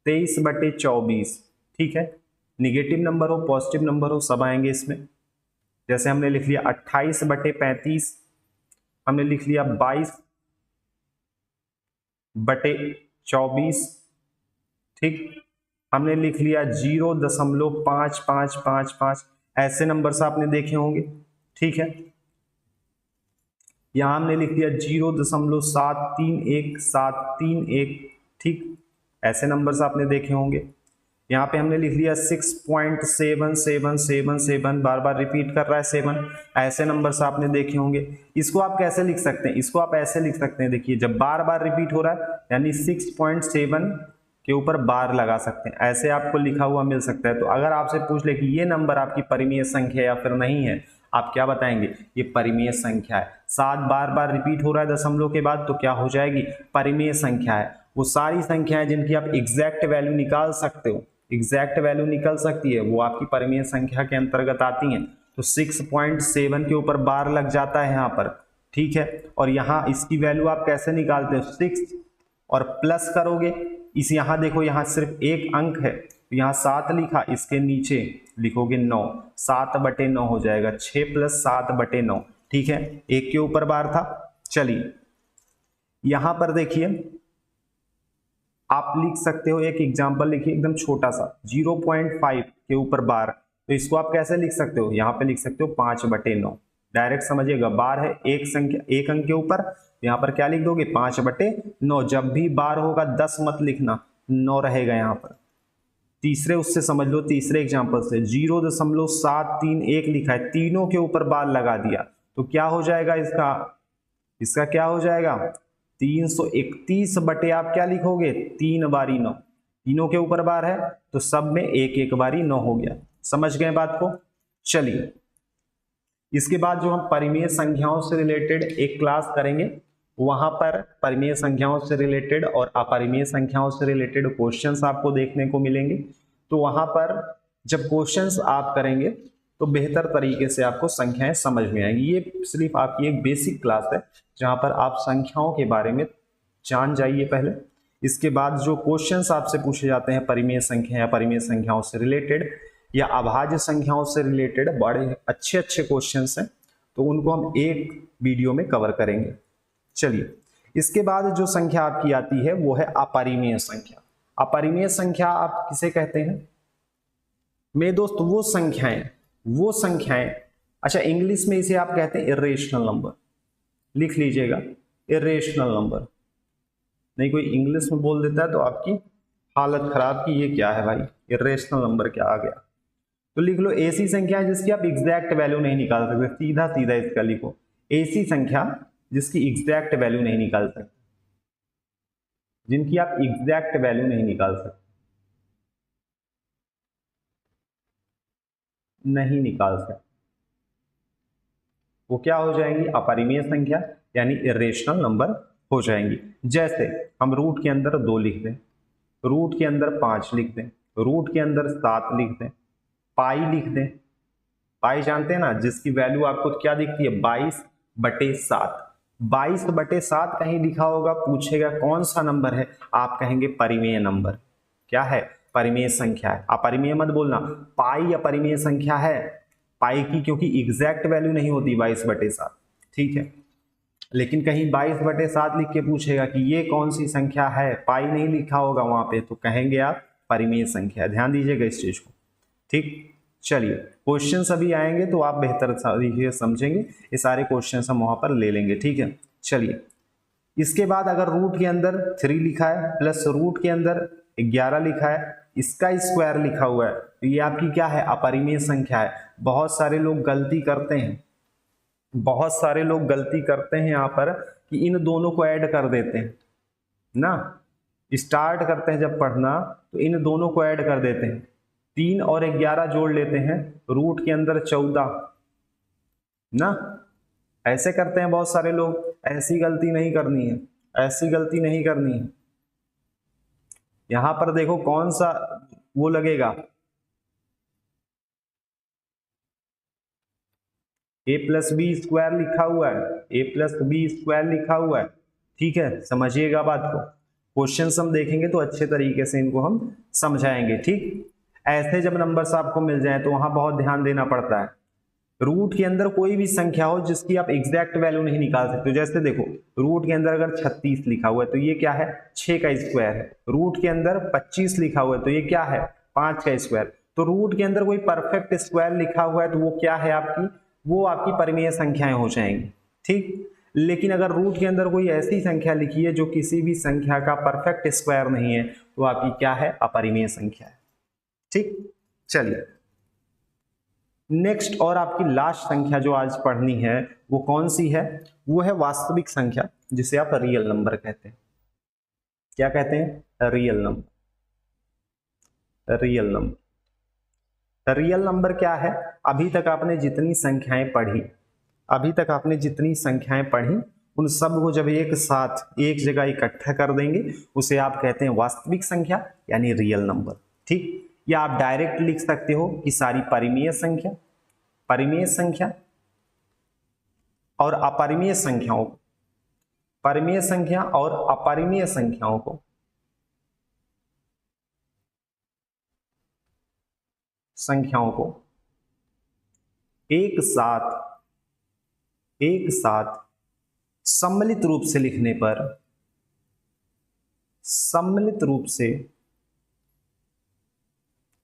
23/24, ठीक है। निगेटिव नंबर हो पॉजिटिव नंबर हो सब आएंगे इसमें। जैसे हमने लिख लिया 28/35, हमने लिख लिया 22/24, ठीक। हमने लिख लिया 0.5555, ऐसे नंबर्स आपने देखे होंगे, ठीक है। यहां हमने लिख दिया 0.731, ठीक, ऐसे नंबर्स आपने देखे होंगे। यहाँ पे हमने लिख लिया 6.7777, बार बार रिपीट कर रहा है 7, ऐसे नंबर्स आपने देखे होंगे। इसको आप कैसे लिख सकते हैं, इसको आप ऐसे लिख सकते हैं, देखिए जब बार बार रिपीट हो रहा है यानी 6.7 के ऊपर बार लगा सकते हैं, ऐसे आपको लिखा हुआ मिल सकता है। तो अगर आपसे पूछ ले कि ये नंबर आपकी परिमेय संख्या या फिर नहीं है, आप क्या बताएंगे, ये परिमेय संख्या है। 7 बार बार रिपीट हो रहा है दशमलव के बाद, तो क्या हो जाएगी, परिमेय संख्या है। वो सारी संख्याएं जिनकी आप एग्जैक्ट वैल्यू निकाल सकते हो, एग्जैक्ट वैल्यू निकल सकती है, वो आपकी परिमेय संख्या के अंतर्गत आती हैं। तो 6.7 के ऊपर बार लग जाता है यहाँ पर, ठीक है। और यहाँ इसकी वैल्यू आप कैसे निकालते हो, 6 और प्लस करोगे, इस यहाँ देखो यहाँ सिर्फ एक अंक है, तो यहाँ 7 लिखा, इसके नीचे लिखोगे 9, 7/9 हो जाएगा, 6 + 7/9, ठीक है। एक के ऊपर बार था। चलिए यहां पर देखिए, आप लिख सकते हो, एक एग्जांपल लिखिए एकदम छोटा सा, 0.5 के ऊपर बार, तो इसको आप कैसे लिख सकते हो, यहाँ पे लिख सकते हो 5/9, डायरेक्ट समझिएगा, बार है एक संख्या, एक अंक के ऊपर, यहाँ पर क्या लिख दोगे 5/9। जब भी बार होगा 10 मत लिखना, 9 रहेगा यहाँ पर। तीसरे उससे समझ लो, तीसरे एग्जांपल से 0.731 लिखा है, तीनों के ऊपर बार लगा दिया, तो क्या हो जाएगा इसका क्या हो जाएगा, 331 बटे आप क्या लिखोगे, 3 बारी 9, तीनों के ऊपर बार है तो सब में 1 1 बारी 9 हो गया। समझ गए बात को। चलिए इसके बाद जो हम परिमेय संख्याओं से रिलेटेड एक क्लास करेंगे, वहां पर परिमेय संख्याओं से रिलेटेड और अपरिमेय संख्याओं से रिलेटेड क्वेश्चंस आपको देखने को मिलेंगे। तो वहां पर जब क्वेश्चंस आप करेंगे तो बेहतर तरीके से आपको संख्याएं समझ में आएंगी। ये सिर्फ आपकी एक बेसिक क्लास है जहां पर आप संख्याओं के बारे में जान जाइए पहले। इसके बाद जो क्वेश्चंस आपसे पूछे जाते हैं परिमेय संख्या या परिमेय संख्याओं से रिलेटेड या अभाज्य संख्याओं से रिलेटेड, बड़े अच्छे अच्छे क्वेश्चंस हैं, तो उनको हम एक वीडियो में कवर करेंगे। चलिए, इसके बाद जो संख्या आपकी आती है वो है अपरिमेय संख्या। अपरिमेय संख्या आप किसे कहते हैं मेरे दोस्त? वो संख्याएं, अच्छा इंग्लिश में इसे आप कहते हैं इरेशनल नंबर। लिख लीजिएगा, इरेशनल नंबर। नहीं कोई इंग्लिश में बोल देता है तो आपकी हालत खराब की ये क्या है भाई, इरेशनल नंबर क्या आ गया। तो लिख लो ऐसी संख्या है जिसकी आप एग्जैक्ट वैल्यू नहीं निकाल सकते। सीधा सीधा इसका लिखो, ऐसी संख्या जिसकी एग्जैक्ट वैल्यू नहीं निकाल सकते, जिनकी आप एग्जैक्ट वैल्यू नहीं निकाल सकते, नहीं निकाल सकते, वो क्या हो जाएंगी? अपरिमेय संख्या यानी इरेशनल नंबर हो जाएंगी। जैसे हम रूट के अंदर 2 लिख दें, रूट के अंदर 5 लिख दें, रूट के अंदर 7 लिख दें, पाई लिख दें। पाई जानते हैं ना, जिसकी वैल्यू आपको क्या दिखती है? 22/7। 22/7 कहीं लिखा होगा, पूछेगा कौन सा नंबर है, आप कहेंगे परिमेय नंबर। क्या है? परिमेय संख्या है। अपरिमेय मत बोलना, पाई अपरिमेय संख्या है। पाई की क्योंकि एग्जैक्ट वैल्यू नहीं होती 22/7, ठीक है। लेकिन कहीं 22/7 लिख के पूछेगा कि ये कौन सी संख्या है, पाई नहीं लिखा होगा वहां पे, तो कहेंगे आप परिमेय संख्या। ध्यान दीजिएगा इस चीज को, ठीक। चलिए, क्वेश्चंस अभी आएंगे तो आप बेहतर तरीके से समझेंगे। ये सारे क्वेश्चंस हम वहां पर ले लेंगे, ठीक है। चलिए, इसके बाद अगर रूट के अंदर 3 लिखा है प्लस रूट के अंदर 11 लिखा है, इसका स्क्वायर लिखा हुआ है, तो ये आपकी क्या है? अपरिमेय संख्या है। बहुत सारे लोग गलती करते हैं, बहुत सारे लोग गलती करते हैं यहाँ पर कि इन दोनों को ऐड कर देते हैं ना। स्टार्ट करते हैं जब पढ़ना तो इन दोनों को ऐड कर देते हैं, 3 और 11 जोड़ लेते हैं, रूट के अंदर 14 ना। ऐसे करते हैं बहुत सारे लोग। ऐसी गलती नहीं करनी है, ऐसी गलती नहीं करनी है। यहां पर देखो कौन सा वो लगेगा, a+b² लिखा हुआ है, a+b² लिखा हुआ है, ठीक है। समझिएगा बात को, क्वेश्चन हम देखेंगे तो अच्छे तरीके से इनको हम समझाएंगे, ठीक। ऐसे जब नंबर्स आपको मिल जाए तो वहां बहुत ध्यान देना पड़ता है। रूट के अंदर कोई भी संख्या हो जिसकी आप एग्जैक्ट वैल्यू नहीं निकाल सकते, जैसे देखो रूट के अंदर अगर 36 लिखा हुआ है तो ये क्या है? 6 का स्क्वायर है। रूट के अंदर 25 लिखा हुआ है तो ये क्या है? 5 का स्क्वायर। तो रूट के अंदर कोई परफेक्ट स्क्वायर लिखा हुआ है तो वो क्या है आपकी? वो आपकी परिमेय संख्याएं हो जाएंगी, ठीक। लेकिन अगर रूट के अंदर कोई ऐसी संख्या लिखी है जो किसी भी संख्या का परफेक्ट स्क्वायर नहीं है तो आपकी क्या है? अपरिमेय संख्या है, ठीक। चलिए, नेक्स्ट और आपकी लास्ट संख्या जो आज पढ़नी है वो कौन सी है? वो है वास्तविक संख्या, जिसे आप रियल नंबर कहते हैं। क्या कहते हैं? Real number. Real number, real number क्या है? अभी तक आपने जितनी संख्याएं पढ़ी, अभी तक आपने जितनी संख्याएं पढ़ी, उन सब को जब एक साथ एक जगह इकट्ठा कर देंगे उसे आप कहते हैं वास्तविक संख्या यानी रियल नंबर, ठीक। या आप डायरेक्ट लिख सकते हो कि सारी परिमेय संख्या, परिमेय संख्या और अपरिमेय संख्याओं को, परिमेय संख्या और अपरिमेय संख्याओं को एक साथ सम्मिलित रूप से लिखने पर, सम्मिलित रूप से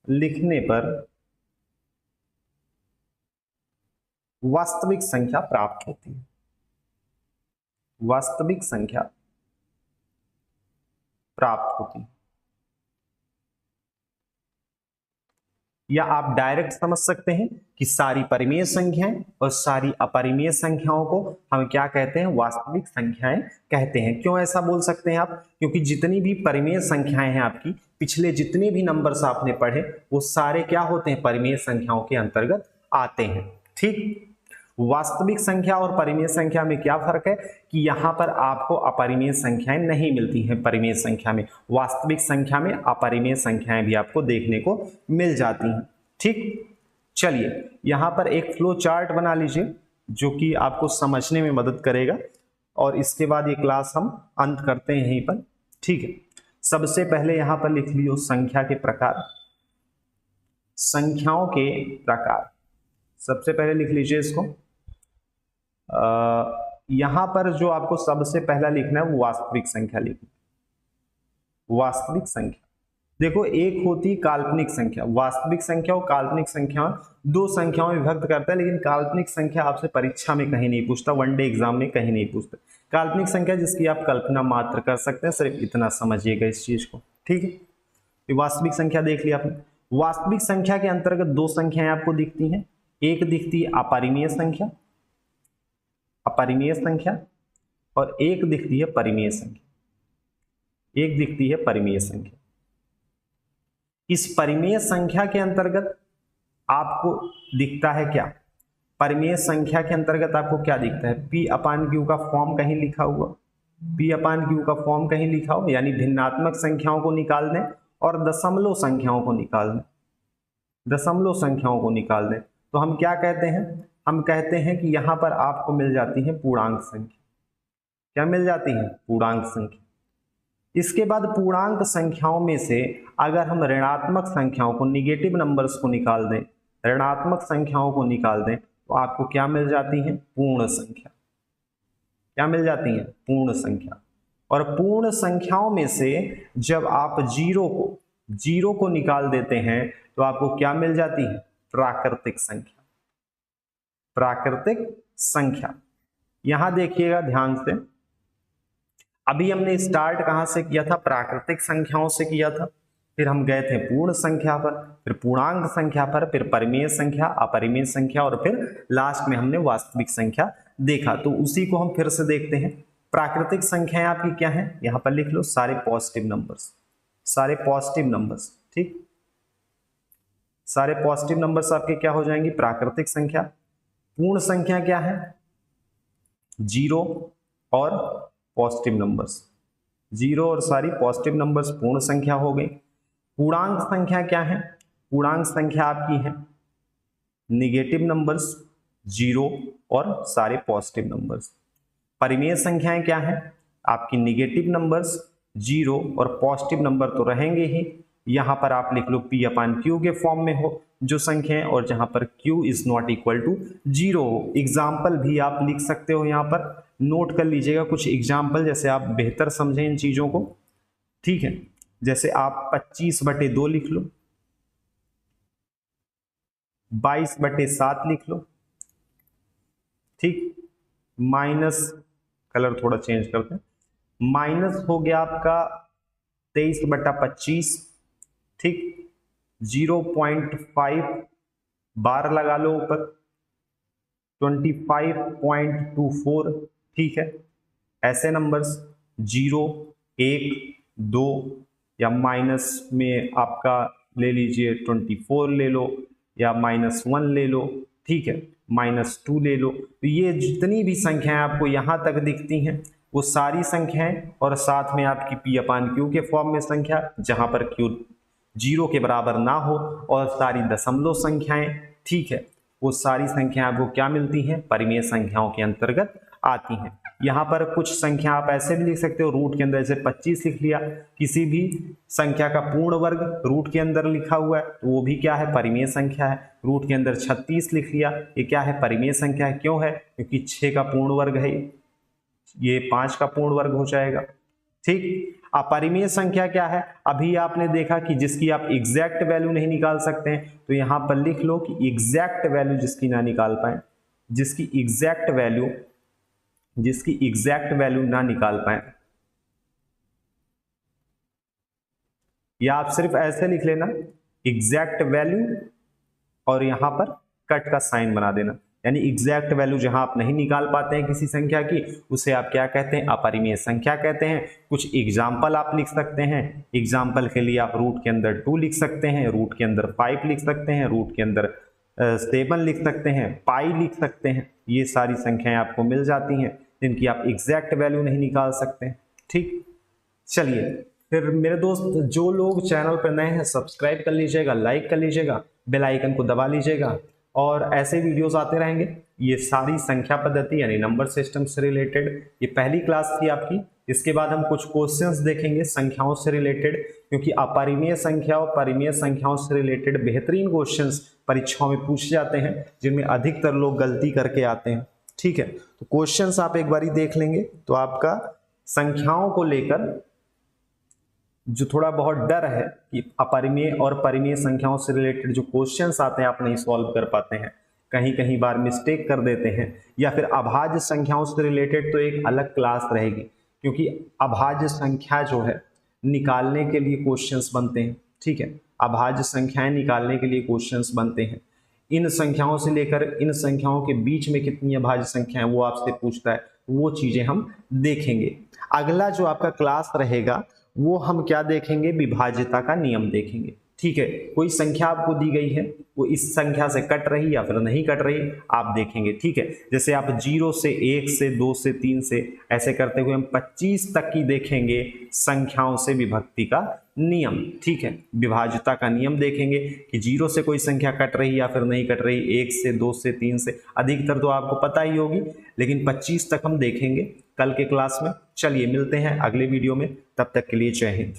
लिखने पर वास्तविक संख्या प्राप्त होती है। वास्तविक संख्या प्राप्त होती है। या आप डायरेक्ट समझ सकते हैं कि सारी परिमेय संख्याएं और सारी अपरिमेय संख्याओं को हम क्या कहते हैं? वास्तविक संख्याएं कहते हैं। क्यों ऐसा बोल सकते हैं आप? क्योंकि जितनी भी परिमेय संख्याएं हैं आपकी, पिछले जितने भी नंबर्स आपने पढ़े वो सारे क्या होते हैं? परिमेय संख्याओं के अंतर्गत आते हैं, ठीक। वास्तविक संख्या और परिमेय संख्या में क्या फर्क है कि यहां पर आपको अपरिमेय संख्याएं नहीं मिलती हैं परिमेय संख्या में, वास्तविक संख्या में अपरिमेय संख्याएं भी आपको देखने को मिल जाती हैं। ठीक, चलिए यहां पर एक फ्लो चार्ट बना लीजिए जो कि आपको समझने में मदद करेगा और इसके बाद ये क्लास हम अंत करते हैं यहीं पर। ठीक है, सबसे पहले यहां पर लिख लियो संख्या के प्रकार, संख्याओं के प्रकार। सबसे पहले लिख लीजिए इसको। यहां पर जो आपको सबसे पहला लिखना है वो वास्तविक संख्या लिखना, वास्तविक संख्या। देखो एक होती काल्पनिक संख्या, वास्तविक संख्या और काल्पनिक संख्या दो संख्याओं में विभक्त करता है, लेकिन काल्पनिक संख्या आपसे परीक्षा में कहीं नहीं पूछता, वनडे एग्जाम में कहीं नहीं पूछता। काल्पनिक संख्या जिसकी आप कल्पना मात्र कर सकते हैं, सिर्फ इतना समझिएगा इस चीज को। ठीक है, तो वास्तविक संख्या देख लिया आपने। वास्तविक संख्या के अंतर्गत दो संख्याएं आपको दिखती हैं, एक दिखती है अपरिमेय संख्या, अपरिमेय संख्या, और एक दिखती है परिमेय संख्या, एक दिखती है परिमेय संख्या। इस परिमेय संख्या के अंतर्गत आपको दिखता है क्या, परिमेय संख्या के अंतर्गत आपको क्या दिखता है, P अपान Q का फॉर्म कहीं लिखा हुआ, P अपान Q का फॉर्म कहीं लिखा हो, यानी भिन्नात्मक संख्याओं को निकाल दें और दशमलव संख्याओं को निकाल दें, दशमलव संख्याओं को निकाल दें, तो हम क्या कहते हैं, हम कहते हैं कि यहां पर आपको मिल जाती है पूर्णांक संख्या। क्या मिल जाती है, पूर्णांक संख्या। इसके बाद पूर्णांक संख्याओं में से अगर हम ऋणात्मक संख्याओं को, निगेटिव नंबर्स को निकाल दें, ऋणात्मक संख्याओं को निकाल दें, तो आपको क्या मिल जाती है, पूर्ण संख्या। क्या मिल जाती है, पूर्ण संख्या। और पूर्ण संख्याओं में से जब आप जीरो को निकाल देते हैं तो आपको क्या मिल जाती है, प्राकृतिक संख्या, प्राकृतिक संख्या। यहां देखिएगा ध्यान से, अभी हमने स्टार्ट कहां से किया था, प्राकृतिक संख्याओं से किया था, फिर हम गए थे पूर्ण संख्या पर, फिर पूर्णांक संख्या पर, फिर परिमेय संख्या, अपरिमेय संख्या, और फिर लास्ट में हमने वास्तविक संख्या देखा। तो उसी को हम फिर से देखते हैं। प्राकृतिक संख्याएं आपकी क्या है, यहां पर लिख लो, सारे पॉजिटिव नंबर्स, सारे पॉजिटिव नंबर्स। ठीक, सारे पॉजिटिव नंबर्स आपके क्या हो जाएंगी, प्राकृतिक संख्या। पूर्ण संख्या क्या है, जीरो और पॉजिटिव नंबर्स, जीरो और सारी पॉजिटिव नंबर्स पूर्ण संख्या हो गई। पूर्णांक संख्या क्या है, पूर्णांक संख्या आपकी है निगेटिव नंबर्स, जीरो और सारे पॉजिटिव नंबर्स। परिमेय संख्याएं क्या है, आपकी निगेटिव नंबर्स, जीरो और पॉजिटिव नंबर तो रहेंगे ही। यहां पर आप लिख लो P अपान Q के फॉर्म में हो जो संख्याएं, और जहां पर Q is not equal to zero हो। एग्जाम्पल भी आप लिख सकते हो, यहां पर नोट कर लीजिएगा कुछ एग्जाम्पल, जैसे आप बेहतर समझें इन चीजों को। ठीक है, जैसे आप 25/2 लिख लो, 22/7 लिख लो। ठीक, माइनस, कलर थोड़ा चेंज करते हैं, माइनस हो गया आपका 23/25। ठीक, 0.5 बार लगा लो ऊपर, 25.24। ठीक है, ऐसे नंबर्स 0, 1, 2 या माइनस में आपका ले लीजिए 24 ले लो, या -1 ले लो। ठीक है, -2 ले लो। तो ये जितनी भी संख्याएं आपको यहां तक दिखती हैं वो सारी संख्याएं, और साथ में आपकी P अपान Q के फॉर्म में संख्या जहां पर Q जीरो के बराबर ना हो, और सारी दशमलव संख्याएं। ठीक है, वो सारी संख्याएं आपको क्या मिलती हैं, परिमेय संख्याओं के अंतर्गत आती हैं। यहाँ पर कुछ संख्या आप ऐसे भी लिख सकते हो, रूट के अंदर जैसे 25 लिख लिया, किसी भी संख्या का पूर्ण वर्ग रूट के अंदर लिखा हुआ है तो वो भी क्या है, परिमेय संख्या है। रूट के अंदर 36 लिख लिया, ये क्या है, परिमेय संख्या है। क्यों है, क्योंकि 6 का पूर्ण वर्ग है, ये 5 का पूर्ण वर्ग हो जाएगा। ठीक, अपरिमेय संख्या क्या है, अभी आपने देखा कि जिसकी आप एग्जैक्ट वैल्यू नहीं निकाल सकते हैं, तो यहां पर लिख लो कि एग्जैक्ट वैल्यू जिसकी ना निकाल पाए, जिसकी एग्जैक्ट वैल्यू ना निकाल पाए, या आप सिर्फ ऐसे लिख लेना एग्जैक्ट वैल्यू और यहां पर कट का साइन बना देना, यानी एग्जैक्ट वैल्यू जहां आप नहीं निकाल पाते हैं किसी संख्या की, उसे आप क्या कहते हैं, अपरिमेय संख्या कहते हैं। कुछ एग्जाम्पल आप लिख सकते हैं, एग्जाम्पल के लिए आप रूट के अंदर 2 लिख सकते हैं, रूट के अंदर 5 लिख सकते हैं, रूट के अंदर 7 लिख सकते हैं, पाई लिख सकते हैं। ये सारी संख्याएं आपको मिल जाती हैं जिनकी आप एग्जैक्ट वैल्यू नहीं निकाल सकते हैं। ठीक, चलिए फिर मेरे दोस्त जो लोग चैनल पर नए हैं सब्सक्राइब कर लीजिएगा, लाइक कर लीजिएगा, बेल आइकन को दबा लीजिएगा और ऐसे वीडियोस आते रहेंगे। ये सारी संख्या पद्धति यानी नंबर सिस्टम से रिलेटेड ये पहली क्लास थी आपकी। इसके बाद हम कुछ क्वेश्चंस देखेंगे संख्याओं से रिलेटेड, क्योंकि अपरिमेय संख्या और परिमेय संख्याओं से रिलेटेड बेहतरीन क्वेश्चंस परीक्षाओं में पूछे जाते हैं जिनमें अधिकतर लोग गलती करके आते हैं। ठीक है, तो क्वेश्चंस आप एक बारी देख लेंगे तो आपका संख्याओं को लेकर जो थोड़ा बहुत डर है कि अपरिमेय और परिमेय संख्याओं से रिलेटेड जो क्वेश्चंस आते हैं आप नहीं सॉल्व कर पाते हैं, कहीं कहीं बार मिस्टेक कर देते हैं, या फिर अभाज्य संख्याओं से रिलेटेड तो एक अलग क्लास रहेगी, क्योंकि अभाज्य संख्या जो है निकालने के लिए क्वेश्चंस बनते हैं। ठीक है, अभाज्य संख्याएं निकालने के लिए क्वेश्चंस बनते हैं। इन संख्याओं से लेकर इन संख्याओं के बीच में कितनी अभाज्य संख्याएं वो आपसे पूछता है, वो चीजें हम देखेंगे। अगला जो आपका क्लास रहेगा वो हम क्या देखेंगे, विभाज्यता का नियम देखेंगे। ठीक है, कोई संख्या आपको दी गई है, वो इस संख्या से कट रही या फिर नहीं कट रही आप देखेंगे। ठीक है, जैसे आप 0 से 1 से 2 से 3 से ऐसे करते हुए हम 25 तक की देखेंगे संख्याओं से विभक्ति का नियम। ठीक है, विभाज्यता का नियम देखेंगे कि 0 से कोई संख्या कट रही या फिर नहीं कट रही, 1 से 2 से 3 से, अधिकतर तो आपको पता ही होगी, लेकिन 25 तक हम देखेंगे कल के क्लास में। चलिए मिलते हैं अगले वीडियो में, तब तक के लिए जय हिंद।